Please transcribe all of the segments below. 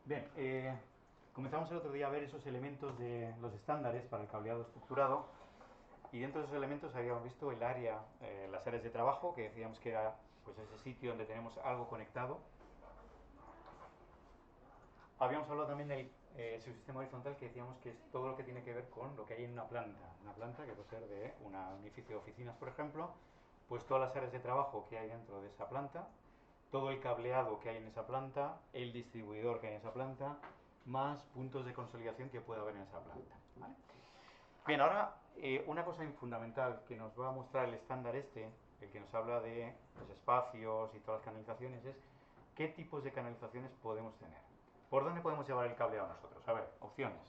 Bien, comenzamos el otro día a ver esos elementos de los estándares para el cableado estructurado y dentro de esos elementos habíamos visto el área, las áreas de trabajo, que decíamos que era pues ese sitio donde tenemos algo conectado. Habíamos hablado también del subsistema horizontal, que decíamos que es todo lo que tiene que ver con lo que hay en una planta que puede ser de un edificio de oficinas, por ejemplo, pues todas las áreas de trabajo que hay dentro de esa planta, todo el cableado que hay en esa planta, el distribuidor que hay en esa planta, más puntos de consolidación que puede haber en esa planta. ¿Vale? Bien, ahora una cosa fundamental que nos va a mostrar el estándar este, el que nos habla de los espacios y todas las canalizaciones, es qué tipos de canalizaciones podemos tener. ¿Por dónde podemos llevar el cableado nosotros? A ver, opciones.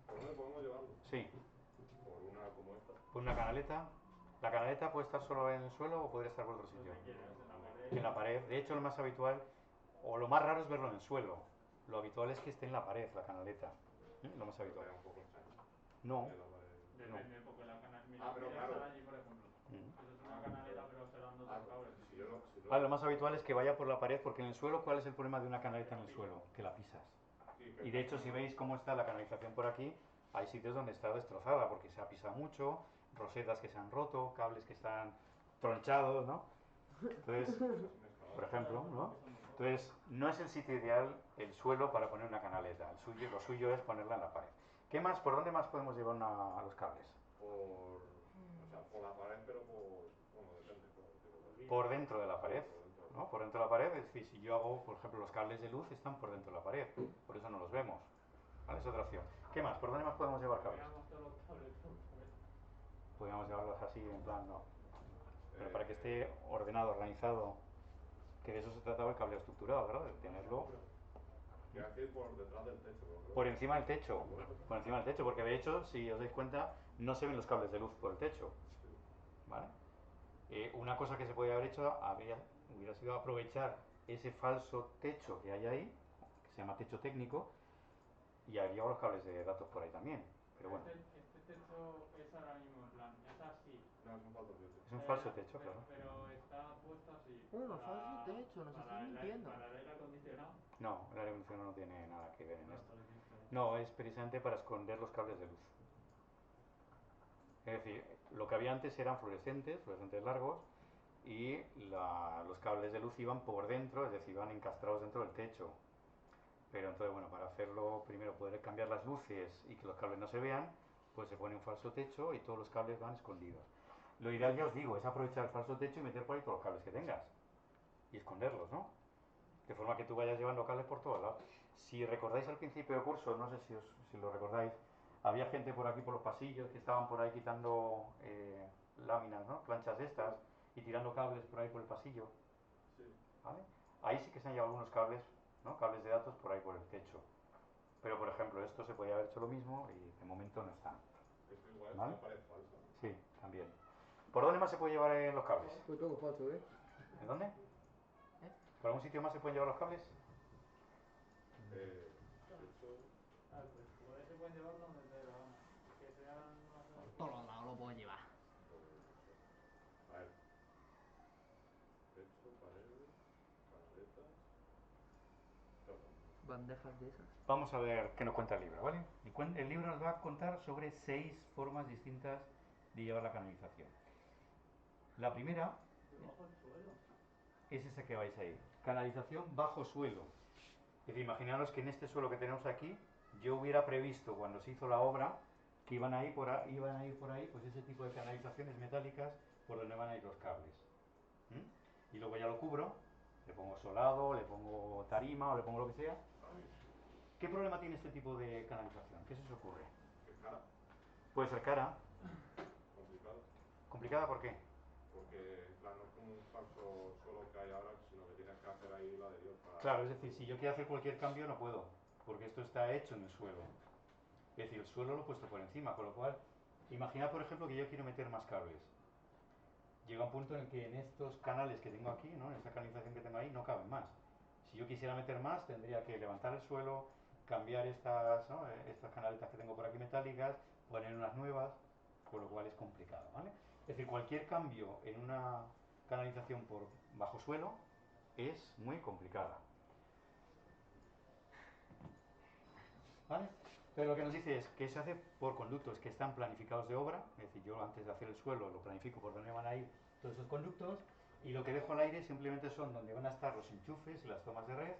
¿Por dónde podemos llevarlo? Sí. Por una como esta. Por una canaleta. ¿La canaleta puede estar solo en el suelo o puede estar por otro sitio? En la pared. De hecho, lo más habitual, o lo más raro es verlo en el suelo. Lo habitual es que esté en la pared, la canaleta. Lo más habitual. Un poco extraño. No. Depende, porque la canaleta. Ah, pero claro. Allí, por ejemplo. Eso es una canaleta, pero se dan otros cables. Vale, lo más habitual es que vaya por la pared, porque en el suelo, ¿cuál es el problema de una canaleta en el suelo? Que la pisas. Y de hecho, si veis cómo está la canalización por aquí, hay sitios donde está destrozada, porque se ha pisado mucho, rosetas que se han roto, cables que están tronchados, ¿no? Entonces, por ejemplo, ¿no? Entonces, no es el sitio ideal el suelo para poner una canaleta. Lo suyo es ponerla en la pared. ¿Qué más? ¿Por dónde más podemos llevar a los cables? Por la pared, pero bueno, depende. Por dentro de la pared, ¿no? Por dentro de la pared, es decir, si yo hago, por ejemplo, los cables de luz están por dentro de la pared, por eso no los vemos. ¿Vale? Es otra opción. ¿Qué más? ¿Por dónde más podemos llevar cables? Podríamos llevarlos así, en plan, no. Pero para que esté ordenado, organizado, que de eso se trataba el cableado estructurado, ¿verdad? De tenerlo Quiero decir por detrás del techo. por encima del techo. Por encima del techo, porque de hecho, si os dais cuenta, no se ven los cables de luz por el techo. ¿Vale? Una cosa que se podría haber hecho hubiera sido aprovechar ese falso techo que hay ahí, que se llama techo técnico, y habría llevado los cables de datos por ahí también. Pero bueno. Este techo es ahora mismo en plan, es así. No, es un falso techo. Es un falso techo, claro. Pero está puesto así. Falso techo, nos estás mintiendo. Para el aire acondicionado. No, el aire acondicionado no tiene nada que ver en esto. No, es precisamente para esconder los cables de luz. Es decir, lo que había antes eran fluorescentes largos, y los cables de luz iban por dentro, es decir, iban encastrados dentro del techo. Pero entonces, bueno, para hacerlo, primero poder cambiar las luces y que los cables no se vean, pues se pone un falso techo y todos los cables van escondidos. Lo ideal, ya os digo, es aprovechar el falso techo y meter por ahí todos los cables que tengas y esconderlos, ¿no? De forma que tú vayas llevando cables por todos lados. Si recordáis al principio del curso, no sé si lo recordáis, había gente por aquí por los pasillos que estaban por ahí quitando láminas, ¿no? Planchas de estas y tirando cables por ahí por el pasillo. Sí. ¿Vale? Ahí sí que se han llevado algunos cables, ¿no? Cables de datos por ahí por el techo. Pero por ejemplo, esto se podía haber hecho lo mismo y de momento no están. Esto igual ¿Vale? es una pared falsa. Sí, también. ¿Por dónde más se puede llevar los cables? Pues todo falso, ¿eh? ¿En dónde? ¿Por algún sitio más se pueden llevar los cables? De hecho, Pues por ahí se pueden llevar donde te dé la gana. Que sean Por todos lados lo puedo llevar. a ver. Techo, paredes, canaletas. Bandejas de esas. Vamos a ver qué nos cuenta el libro, ¿vale? El libro nos va a contar sobre 6 formas distintas de llevar la canalización. La primera bajo el suelo. es esa que vais ahí. Canalización bajo suelo. Es decir, imaginaros que en este suelo que tenemos aquí, yo hubiera previsto cuando se hizo la obra que iban a ir por ahí pues ese tipo de canalizaciones metálicas por donde van a ir los cables. Y luego ya lo cubro, le pongo solado, le pongo tarima o le pongo lo que sea. ¿Qué problema tiene este tipo de canalización? ¿Qué se os ocurre? ¿Es cara? Puede ser cara. Complicado. ¿Complicada por qué? Porque, claro, no es como un falso suelo que hay ahora, sino que tienes que hacer ahí ladrillos para... Claro, es decir, si yo quiero hacer cualquier cambio no puedo, porque esto está hecho en el suelo. Es decir, el suelo lo he puesto por encima, con lo cual, imagina por ejemplo que yo quiero meter más cables. Llega un punto en el que en estos canales que tengo aquí, ¿no? En esta canalización que tengo ahí, no caben más. Si yo quisiera meter más, tendría que levantar el suelo, cambiar estas, ¿no? Estas canaletas que tengo por aquí metálicas, poner unas nuevas, con lo cual es complicado, ¿vale? Es decir, cualquier cambio en una canalización por bajo suelo es muy complicada. ¿Vale? Entonces lo que nos dice es que se hace por conductos que están planificados de obra, es decir, yo antes de hacer el suelo lo planifico por dónde van a ir todos esos conductos, y lo que dejo al aire simplemente son donde van a estar los enchufes y las tomas de red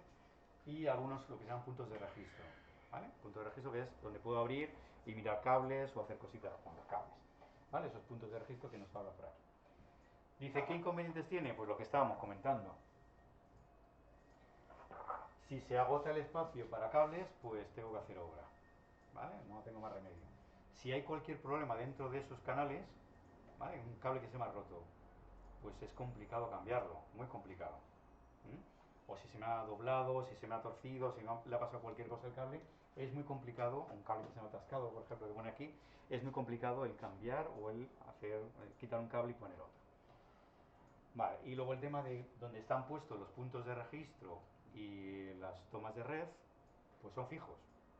y algunos lo que se llaman puntos de registro. ¿Vale? Punto de registro que es donde puedo abrir y mirar cables o hacer cositas con los cables. ¿Vale? Esos puntos de registro que nos habla por aquí. Dice, ¿qué inconvenientes tiene? Pues lo que estábamos comentando. Si se agota el espacio para cables, pues tengo que hacer obra. ¿Vale? No tengo más remedio. Si hay cualquier problema dentro de esos canales, ¿vale? Un cable que se me ha roto, pues es complicado cambiarlo, muy complicado. O si se me ha doblado, si se me ha torcido, si le ha pasado cualquier cosa al cable, es muy complicado, un cable que se me ha atascado, por ejemplo, que pone aquí, es muy complicado el cambiar o el quitar un cable y poner otro. Vale, y luego el tema de donde están puestos los puntos de registro y las tomas de red, pues son fijos,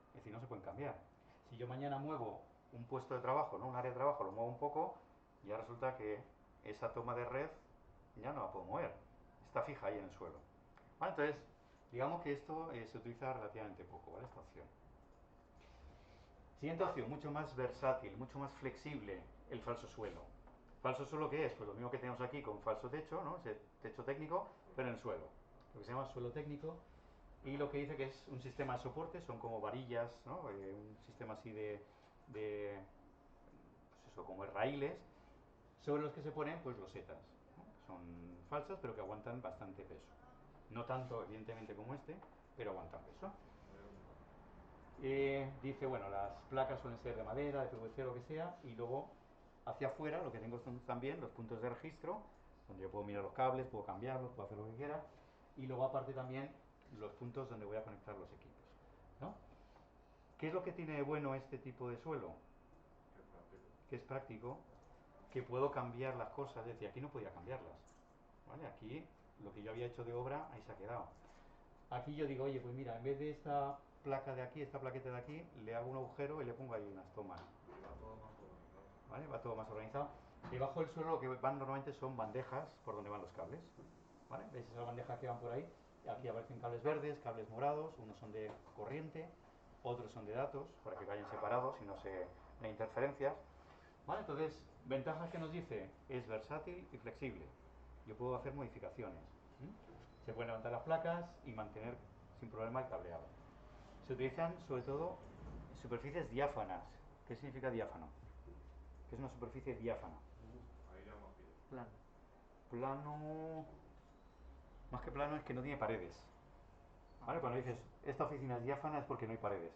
es decir, no se pueden cambiar. Si yo mañana muevo un puesto de trabajo, ¿no? Un área de trabajo, lo muevo un poco, ya resulta que esa toma de red ya no la puedo mover, está fija ahí en el suelo. Vale, entonces, digamos que esto se utiliza relativamente poco, ¿vale? Esta opción. Siguiente opción, mucho más versátil, mucho más flexible, el falso suelo. ¿Falso suelo qué es? Pues lo mismo que tenemos aquí con falso techo, ¿no? Ese techo técnico, pero en el suelo. Lo que se llama suelo técnico. Y lo que dice que es un sistema de soporte, son como varillas, ¿no? Un sistema así pues eso, como raíles, sobre los que se ponen pues losetas, ¿no? Son falsas, pero que aguantan bastante peso. No tanto, evidentemente, como este, pero aguantan peso. Dice, bueno, las placas suelen ser de madera, de PVC, lo que sea, y luego hacia afuera lo que tengo son también los puntos de registro, donde yo puedo mirar los cables, puedo cambiarlos, puedo hacer lo que quiera, y luego aparte también los puntos donde voy a conectar los equipos, ¿no? ¿Qué es lo que tiene de bueno este tipo de suelo? Que es práctico, que puedo cambiar las cosas, es decir, aquí no podía cambiarlas, ¿vale? Aquí lo que yo había hecho de obra, ahí se ha quedado. Aquí yo digo, oye, pues mira, en vez de esta placa de aquí, esta plaqueta de aquí, le hago un agujero y le pongo ahí unas tomas. Va todo más organizado. ¿Vale? Va todo más organizado. Debajo del suelo lo que van normalmente son bandejas por donde van los cables. ¿Vale? ¿Veis esas bandejas que van por ahí? Aquí aparecen cables verdes, cables morados, unos son de corriente, otros son de datos, para que vayan separados y no hay interferencias. ¿Vale? Entonces, ventajas que nos dice, es versátil y flexible. Yo puedo hacer modificaciones. Se pueden levantar las placas y mantener sin problema el cableado. Se utilizan sobre todo superficies diáfanas. ¿Qué significa diáfano? ¿Qué es una superficie diáfana? Ahí ya más pillo. Plano. Plano, más que plano es que no tiene paredes. ¿Vale? Cuando dices esta oficina es diáfana es porque no hay paredes.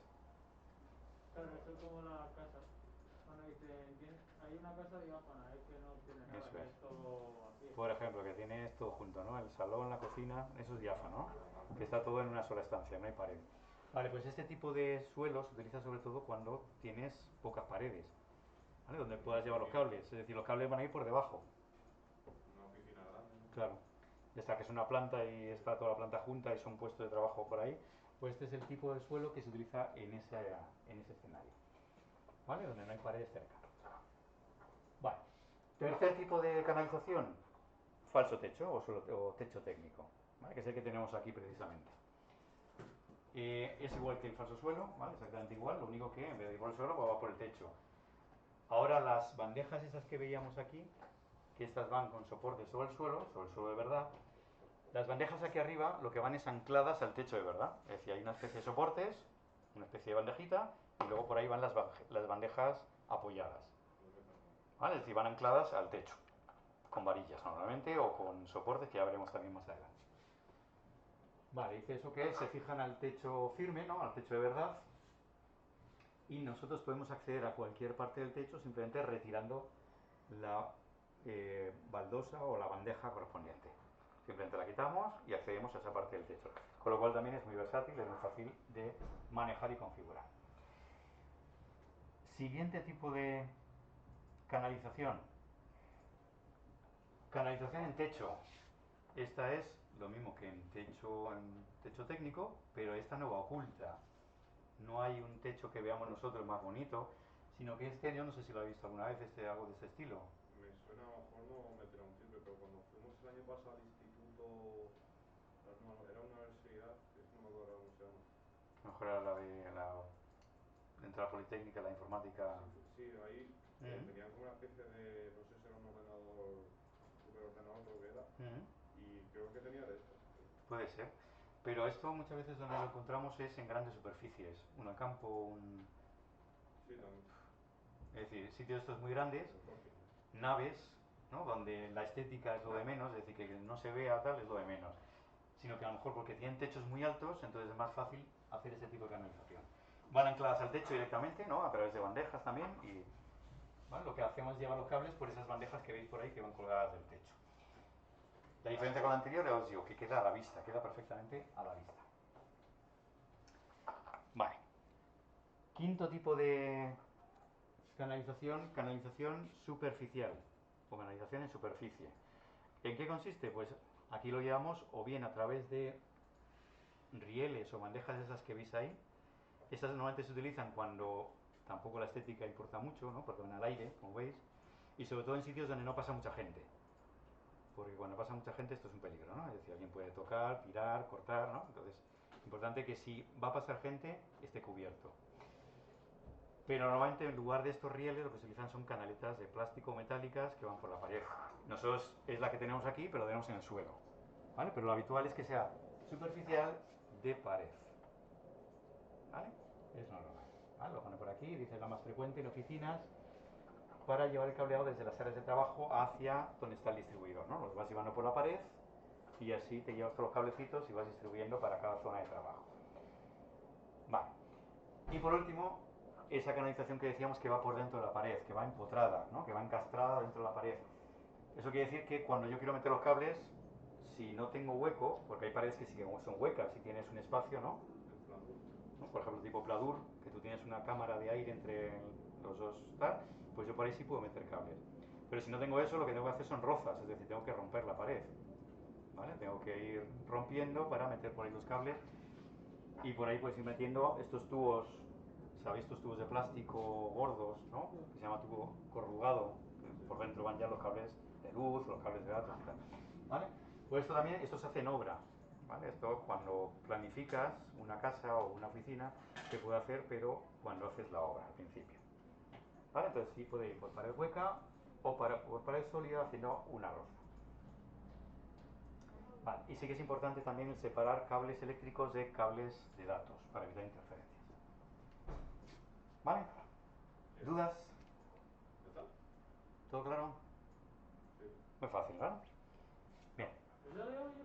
Claro, eso es como la casa. Cuando dicen, hay una casa diáfana, es que no tiene nada, Eso que es. es todo así. Por ejemplo, que tiene esto junto, ¿no? El salón, la cocina, eso es diáfano, ¿no? Que está todo en una sola estancia, no hay pared. Vale, pues este tipo de suelo se utiliza sobre todo cuando tienes pocas paredes, ¿vale? Donde puedas llevar los cables, es decir, los cables van a ir por debajo. Una oficina grande, ¿no? Claro. Ya está, que es una planta y está toda la planta junta y son puestos de trabajo por ahí, pues este es el tipo de suelo que se utiliza en ese escenario, ¿vale? Donde no hay paredes cerca. Vale. Tercer tipo de canalización, falso techo o techo técnico, ¿vale? Que es el que tenemos aquí precisamente. Es igual que el falso suelo, ¿vale? Exactamente igual, lo único que en vez de ir por el suelo pues va por el techo. Ahora las bandejas esas que veíamos aquí, que estas van con soporte sobre el suelo de verdad, las bandejas aquí arriba lo que van es ancladas al techo de verdad, es decir, hay una especie de soportes, una especie de bandejita, y luego por ahí van las bandejas apoyadas, ¿vale? Es decir, van ancladas al techo, con varillas normalmente o con soportes que ya veremos también más adelante. Vale, dice eso que se fijan al techo firme, ¿no? Al techo de verdad, y nosotros podemos acceder a cualquier parte del techo simplemente retirando la baldosa o la bandeja correspondiente. Simplemente la quitamos y accedemos a esa parte del techo. Con lo cual también es muy versátil, es muy fácil de manejar y configurar. Siguiente tipo de canalización. Canalización en techo. Esta es lo mismo que en techo técnico, pero esta no va oculta. No hay un techo que veamos nosotros más bonito, sino que este, yo no sé si lo habéis visto alguna vez, algo de este estilo. Me suena, a lo mejor no meterá un chip, pero cuando fuimos el año pasado al instituto, no, era una universidad, es que no me acuerdo cómo se llama. A lo mejor era la de la dentro de la Politécnica, la informática. Sí, ahí tenían como una especie de, no sé si era un ordenador, superordenador creo que era, y creo que tenía de esto. Puede ser. Pero esto muchas veces donde lo encontramos es en grandes superficies. Un campo, Sí, también. es decir, sitios estos muy grandes, naves, ¿no? Donde la estética es lo de menos, es decir, que no se vea tal es lo de menos. Sino que a lo mejor porque tienen techos muy altos, entonces es más fácil hacer ese tipo de canalización. Van ancladas al techo directamente, ¿no? A través de bandejas también, y ¿vale? Lo que hacemos es llevar los cables por esas bandejas que veis por ahí que van colgadas del techo. La diferencia con la anterior, ya os digo, que queda a la vista, queda perfectamente a la vista. Vale. Quinto tipo de canalización, canalización superficial, o canalización en superficie. ¿En qué consiste? Pues aquí lo llevamos o bien a través de rieles o bandejas esas que veis ahí. Estas normalmente se utilizan cuando tampoco la estética importa mucho, ¿no? Porque van al aire, como veis, y sobre todo en sitios donde no pasa mucha gente. Porque cuando pasa mucha gente esto es un peligro, ¿no? Es decir, alguien puede tocar, tirar, cortar, ¿no? Entonces, importante que si va a pasar gente, esté cubierto. Pero normalmente en lugar de estos rieles lo que se utilizan son canaletas de plástico metálicas que van por la pared. Nosotros es la que tenemos aquí, pero la tenemos en el suelo, ¿vale? Pero lo habitual es que sea superficial de pared, ¿vale? Es normal, ¿vale? Lo pone por aquí, dice la más frecuente en oficinas, para llevar el cableado desde las áreas de trabajo hacia donde está el distribuidor, ¿no? Los vas llevando por la pared y así te llevas todos los cablecitos y vas distribuyendo para cada zona de trabajo. Vale. Y por último, esa canalización que decíamos que va por dentro de la pared, que va empotrada, ¿no? Que va encastrada dentro de la pared. Eso quiere decir que cuando yo quiero meter los cables, si no tengo hueco, porque hay paredes que sí que son huecas, si tienes un espacio, ¿no? Por ejemplo, tipo pladur, que tú tienes una cámara de aire entre los dos, tal, pues yo por ahí sí puedo meter cables. Pero si no tengo eso, lo que tengo que hacer son rozas, es decir, tengo que romper la pared, ¿vale? Tengo que ir rompiendo para meter por ahí los cables y por ahí pues ir metiendo estos tubos, ¿sabéis? Estos tubos de plástico gordos, ¿no? Que se llama tubo corrugado, que por dentro van ya los cables de luz, los cables de datos y tal, ¿vale? Pues esto también, esto se hace en obra, ¿vale? Esto cuando planificas una casa o una oficina se puede hacer, pero cuando haces la obra al principio, ¿vale? Entonces sí puede ir por pared hueca o por pared sólida haciendo una roza. Vale, y sí que es importante también el separar cables eléctricos de cables de datos para evitar interferencias. ¿Vale? ¿Dudas? ¿Ya está? ¿Todo claro? Sí. Muy fácil, ¿verdad? Bien. Yo digo, yo